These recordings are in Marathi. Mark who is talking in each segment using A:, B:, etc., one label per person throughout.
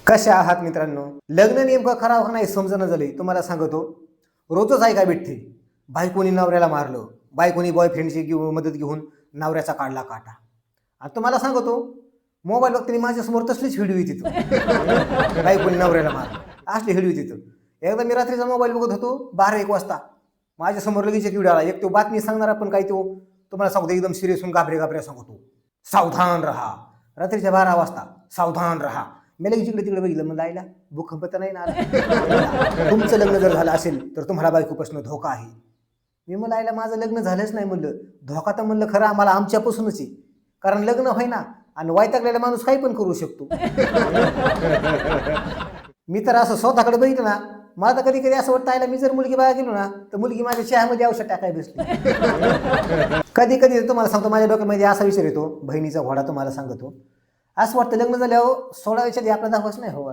A: कशा आहात मित्रांनो? लग्न नेमकं करावं का नाही समजणं झालंय. तुम्हाला सांगतो, रोजच ऐका भेटते. बायकोनी नवऱ्याला मारलं, बायकोनी बॉयफ्रेंडची मदत घेऊन नवऱ्याचा काढला काटा. आणि तुम्हाला सांगतो, मोबाईल बघताना माझ्यासमोर तसलीच व्हिडिओ येते बायकोनी नवऱ्याला मारलं, असली व्हिडिओ तिथं. एकदा मी रात्रीचा मोबाईल बघत होतो 12-1 वाजता. माझ्यासमोर लगेच एक व्हिडिओ आला. एक तो बातमी सांगणारा पण काय तो तुम्हाला सांगतो एकदम सिरियस होऊन घाबरे सांगतो. सावधान रहा. रात्रीच्या 12 वाजता सावधान रहा. मी लगेच जिकडे तिकडे बघितलं, म्हणलं आईला भूकंप तर नाही ना आला. तुमचं लग्न जर झालं असेल तर तुम्हाला बायकोपासून धोका आहे. मी म्हणलं आईला माझं लग्न झालंच नाही. म्हणलं धोका तर म्हणलं खरं आम्हाला आमच्यापासूनच आहे. कारण लग्न होईना आणि वैतागलेला माणूस काही पण करू शकतो. मी तर असं स्वतःकडे बघितलं ना, मला तर कधी कधी असं वाटतं आईला मी जर मुलगी बघायला गेलो ना तर मुलगी माझ्या चहामध्ये औषध टाकाय बसली. कधी कधी तुम्हाला सांगतो माझ्या डोक्यामध्ये असा विचार येतो, बहिणीचा घोडा तुम्हाला सांगतो. असं वाटतं लग्न झाल्यावर 16व्याच्या आधी आपला दाखवाच नाही हवा.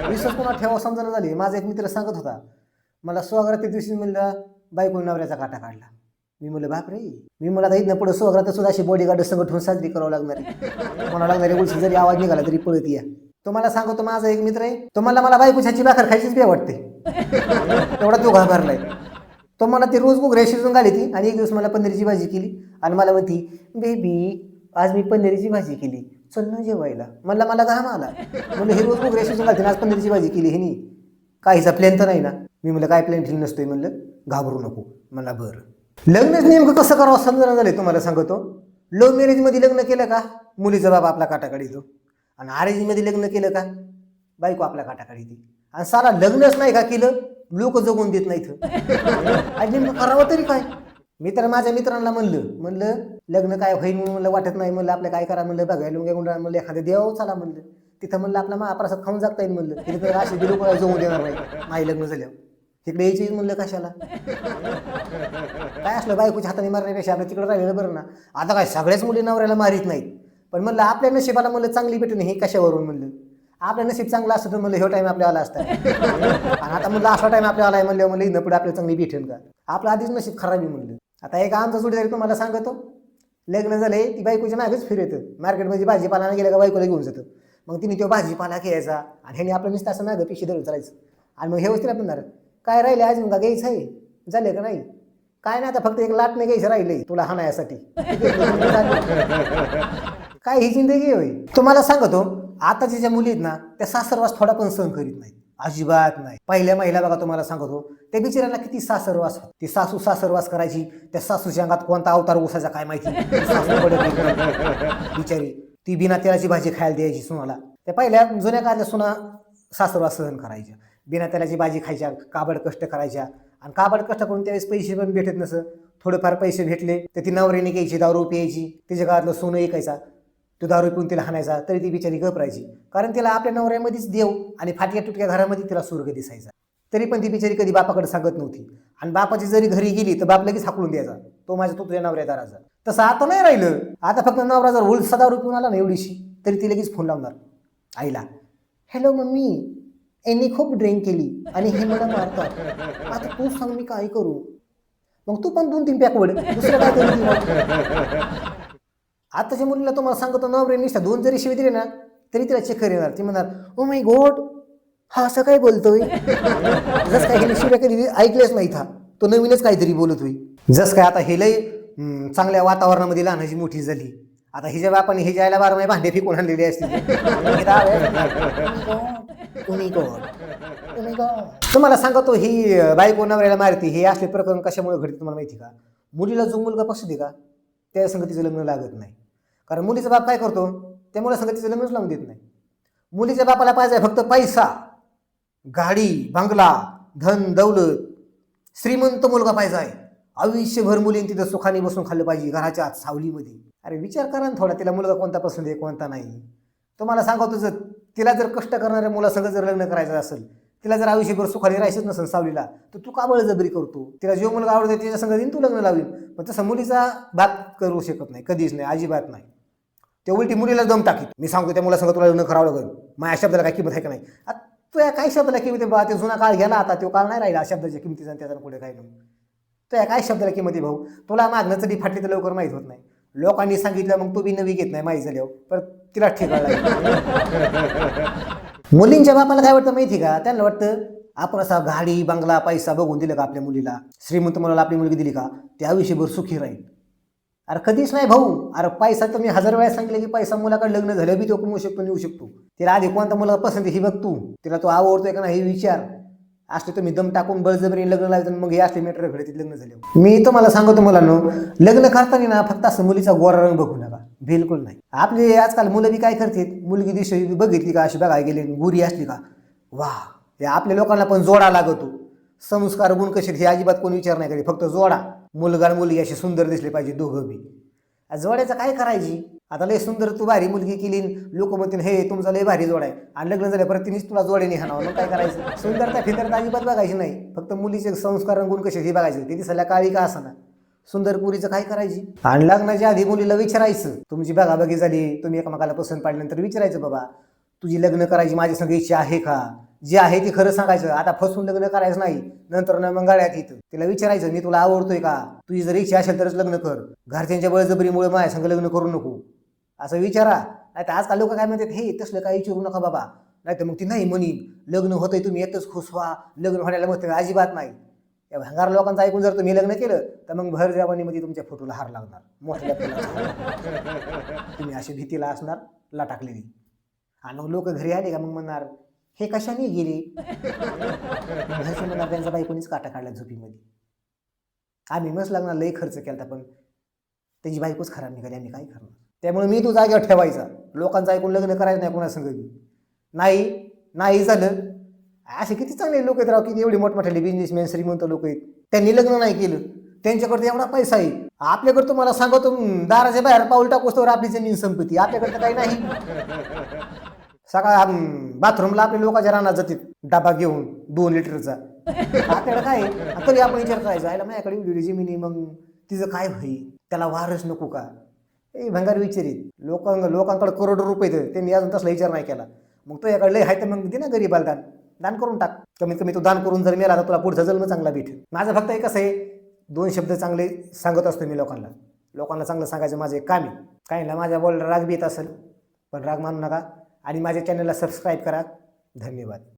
A: विश्वास कोणा ठेवा समजणं झाली. माझा एक मित्र सांगत होता, मला स्वागताच्या दिवशी म्हणलं बायको नवऱ्याचा काटा काढला. मी म्हणलं बापरे. मी मला आता इथनं पुढे स्वागत सुद्धा अशी बॉडीगार्ड संघ ठेवून साजरी करावं लागणार आहे. म्हणा लागणारी उलशी जरी आवाज निघाला तरी पळत या. तुम्हाला सांगतो माझा एक मित्र आहे, तो मला बायकोची भाकर खायचीच बी वाटते. तेवढा तो घाबरलाय. तो मला ती रोज गुगऱ्या शिजून घाली ती आणि एक दिवस मला पनीरची भाजी केली आणि मला म्हणती बेबी आज मी पनीरची भाजी केली, चल ना जेवायला. मला घाम आला. म्हणलं हे रोज गुगऱ्या शिजून घालते आज पनीरची भाजी केली हे नाही काहीचा प्लॅन तर नाही ना. मी म्हणलं काय प्लॅन ठेवली नसतोय. म्हणलं घाबरू नको. मला बरं. लग्नच नेमकं कसं करावं समजणं झालंय. तुम्हाला सांगतो, लव्ह मॅरेजमध्ये लग्न केलं का मुलीचा बाबा आपला काटा काढितो आणि अरेंजमध्ये लग्न केलं का बायको आपला काटा काढिते. आणि सारा लग्नच नाही का केलं लोक जगून देत नाहीत. आणि नेमकं करावं तरी काय. मी तर माझ्या मित्रांना म्हणलं लग्न काय होईल म्हणलं वाटत नाही. म्हणलं आपलं काय करा म्हणलं बघायला गुंडा म्हणलं एखाद्या देवावर चला म्हणलं तिथं म्हणलं आपला महाप्रसाद खाऊन जाता येईल. म्हणलं तिथे असे दिलो कोणा जगू देणार नाही लग्न झाल्यावर तिकडे यायची म्हणलं कशाला. काय असलं बायकोच्या हाताने मारण्यापेक्षा आपल्या तिकडे राहिलेलं बरं ना. आता काय सगळ्याच मुली नवऱ्याला मारित नाहीत, पण म्हणलं आपल्या नशिबाला म्हणलं चांगली भेटून हे कशावरून. म्हणलं आपलं नशीब चांगलं असतं तर म्हणलं ह्यो टाइम आपल्याला आला असता आणि आता म्हणलं असा टाइम आपल्याला आलाय म्हणलं म्हणलं इथं पुढे आपल्याला चांगली भेटेल का. आपलं आधीच नशीब खराब आहे. म्हणलं आता एक आमचा जोडीदार तुम्हाला सांगतो, लग्न झालंय ती बायकोच्या मागेच फिरतं. मार्केटमध्ये भाजीपाला गेलं का बायकोला घेऊन जातं. मग तिने तो भाजीपाला घ्यायचा आणि ह्याने आपलं नुसतं असं मागं पिशी धरून चालायचं. आणि मग हे वस्तीला म्हणणार काय राहिले अजून का घ्यायचं आहे झाले का नाही काय नाही आता फक्त एक लाट नाही घ्यायचं राहिलंय तुला हाणायासाठी. काय ही जिंदगी होय. तुम्हाला सांगतो आताच्या ज्या मुली आहेत ना त्या सासरवास थोडा पण सहन करीत नाहीत. अजिबात नाही. पहिल्या महिला बघा तुम्हाला सांगतो त्या बिचाऱ्याला किती सासरवास. ती सासू सासरवास करायची. त्या सासूच्या अंगात कोणता अवतार उसायचा काय माहिती. बिचारी ती बिना तेलाची भाजी खायला द्यायची सुनाला. त्या पहिल्या जुन्या काळातल्या सुना सासरवास सहन करायच्या. बिना तेलाची भाजी खायच्या, काबड कष्ट करायच्या आणि काबड कष्ट करून त्यावेळेस पैसे पण भेटत नसं. थोडेफार पैसे भेटले तर ती नवऱ्याने घ्यायची, दारू प्यायची, तिच्या काळातलं सोनं ऐकायचा, तो दारू पिऊन तिला हाणायचा तरी ती बिचारी घबरायची. कारण तिला आपल्या नवऱ्यामध्येच देव आणि फाटक्या तुटक्या घरामध्ये तिला स्वर्ग दिसायचा. तरी पण ती बिचारी कधी बापाकडे सांगत नव्हती. आणि बापाची जरी घरी गेली तर बाप लगेच हाकलून द्यायचा, तो माझ्या तुझ्या नवऱ्या दाराचा. तसं आता नाही राहिलं. आता फक्त नवरा जर उलसा दारू पिऊन आला ना एवढीशी तरी ती लगेच फोन लावणार आईला, हॅलो मम्मी यांनी खूप ड्रिंक केली आणि हे मला मारतात, आता तू सांग मी काय करू. मग तू पण 2-3 पॅक वड दुसरं काय करू. आताच्या मुलीला तुम्हाला सांगतो नवरे निष्ठा 2 जरी शिवी दिले ना तरी तिला चक्कर येणार. ती म्हणणार ओ माय गॉड हा असं काय बोलतोय. जस काय हे शिव्या कधी ऐकलेच नाही था, तो नवीनच काहीतरी बोलत होई. जस काय आता हे लय चांगल्या वातावरणामध्ये लहानाची मोठी झाली. आता हिच्या बापाने हे जायला 12 महिने भांडे फेकून आणलेले असतील. तुम्हाला सांगतो ही बायको नवऱ्याला मारती हे असले प्रकरण कशामुळे घडते तुम्हाला माहिती का. मुलीला जो मुलगा पसंत आहे का त्या संगतीचं लग्न लागत नाही. कारण मुलीचा बाप काय करतो त्यामुळे संगतीचं लग्नच लावून देत नाही. मुलीच्या बापाला पाहिजे फक्त पैसा, गाडी, बंगला, धन दौलत, श्रीमंत मुलगा पाहिजे आहे. आयुष्यभर मुलींनी तिथं सुखाने बसून खाल्लं पाहिजे घराच्या आत सावलीमध्ये. अरे विचार करा ना थोडा, तिला मुलगा कोणता पसंत आहे कोणता नाही. तुम्हाला सांगतो जर तिला जर कष्ट करणाऱ्या मुलासंग जर लग्न करायचं असेल, तिला जर आयुष्यभर सुखाने राहायचंच नसेल सावलीला, तर तू का बळजबरी करतो. तिला जो मुलगा आवडतो त्याच्या संग देईन तू लग्न लावीन. पण तसं मुलीचा बाप करू शकत नाही, कधीच नाही, अजिबात नाही. ते उलटी मुलीला दम टाकीत. मी सांगतो त्या मुलासंग तुला लग्न करावं लागेल. माझ्या शब्दाला काय किंमत आहे का नाही. तू या काय शब्दाला किंमत आहे बा. ते जुना काळ गेला आता, तो काळ नाही राहिला शब्दाच्या किमतीचा त्याचा पुढे काय नाही. तो या काय शब्दाला किंमत आहे भाऊ. तुला मागणं चढी फाटली तर लवकर माहीत होत नाही. लोकांनी सांगितलं मग तू बी नवी घेत नाही माहीत झाल्यावर परत तिला ठिकाणला. मुलींच्या बापाला काय वाटतं माहिती का, त्यांना वाटतं आपण असा गाडी बंगला पैसा बघून दिलं का आपल्या मुलीला, श्रीमंत मुलाला आपली मुलगी दिली का त्या आयुष्यभर सुखी राहील. अरे कधीच नाही भाऊ. अरे पैसा तर मी 1000 वेळा सांगितलं की पैसा मुलाकडे लग्न झालं बी तो कमवू शकतो नेऊ शकतो. तिला आधी कोणता मुलगा पसंत ही बघ तू, तिला तो आवडतोय का नाही हे विचार. असले तुम्ही दम टाकून बळजबरीने लग्न लावायचं मग हे असले मेटर घडे लग्न झाले. मी तुम्हाला सांगतो मुलांनो, लग्न करताना ना फक्त असं मुलीचा गोरा रंग बघू नका, बिलकुल नाही. आपले आजकाल मुलं बी काय करतात, मुलगी दिवशी बघितली का अशी बघायला गेली गुरी असली का वा, हे आपल्या लोकांना पण जोडा लागतो. संस्कार गुण कसे हे अजिबात कोणी विचार नाही करीत, फक्त जोडा. मुलगा आणि मुलगी अशी सुंदर दिसले पाहिजे दोघं बी. जोड्याचं काय करायची, आता लय सुंदर तू भारी मुलगी केली, लोक म्हणतील हे तुमचा लय भारी जोड आहे, आणि लग्न झाल्या परत तिनेच तुला जोड्याने हाणावं, मग काय करायचं. सुंदरता फिंदरता अजिबात बघायची नाही, फक्त मुलीचे संस्कार गुण कसे हे बघायचे. ते दिसायला काळी का असना, सुंदर पुरीचं काय करायची. आणि लग्नाच्या आधी मुलीला विचारायचं, तुमची बघाबघी झाली, तुम्ही एकमेकाला पसंत पाडल्यानंतर विचारायचं बाबा तुझी लग्न करायची माझी संग इच्छा आहे का, जे आहे ते खरं सांगायचं. आता फसून लग्न करायचं नाही, नंतर न मग गळ्यात येतं. तिला विचारायचं मी तुला आवडतोय का, तुझी जर इच्छा असेल तरच लग्न कर, घरच्यांच्या बळजबरीमुळे माझ्या संग लग्न करू नको असं विचारा. नाही तर आजकाल लोक काय म्हणतात हे तसलं काही विचारू नका बाबा, नाही तर मग ती नाही म्हणी लग्न होतंय तुम्ही येतच खुश व्हा, लग्न होण्याला मग अजिबात नाही. या भंगार लोकांचं ऐकून जर तुम्ही लग्न केलं तर मग भर जवानीमध्ये तुमच्या फोटोला हार लागणार, मोठ्या तुम्ही अशी भीतीला असणार लाटाकलेली. आणि मग लोक घरी आले का मग म्हणणार हे कशाने गेले, म्हणणार त्यांचा बायकोनीच काटा काढला झोपीमध्ये. आम्ही मस्त लागणार लई खर्च केला पण त्याची बायकोच खराब निघाली, आम्ही काय करणार. त्यामुळे मी तू जागेवर ठेवायचा, लोकांचं ऐकून लग्न करायचं नाही कोणासंग. नाही झालं. असे किती चांगले लोक आहेत राव, किती एवढी मोठमोठे बिझनेसमॅन श्रीमंत लोक आहेत, त्यांनी लग्न नाही केलं, त्यांच्याकडे एवढा पैसा आहे. आपल्याकडे तुम्हाला सांगतो दाराच्या बाहेर पाऊल टाकूस्तवर आपली जमीन संपत्ती, आपल्याकडे तर काही नाही. सकाळ बाथरूमला आपल्या लोकांच्या रानात जातात डबा घेऊन 2 लिटरचा, आपल्याकडे काय तरी आपण विचार करायचा आयला माझ्याकडे एवढी जमिनी मग तिचं काय होईल, त्याला वारच नको का. हे भंगार विचारित लोकांकडे करोडो रुपये आहेत, त्यांनी अजून तसला विचार नाही केला. मग तो याकडे लय आहे तर मग दे ना गरीबाला दान करून टाक. कमीत कमी तो दान करून जर मिळाला तर तुला पुढचा जन्म चांगला भेटेल. माझं फक्त एकच आहे, 2 शब्द चांगले सांगत असतो मी लोकांना चांगलं सांगायचं माझं एक काम आहे. काही ना माझ्या बोलला राग बी येत असेल पण राग मानू नका, आणि माझ्या चॅनलला सबस्क्राईब करा. धन्यवाद.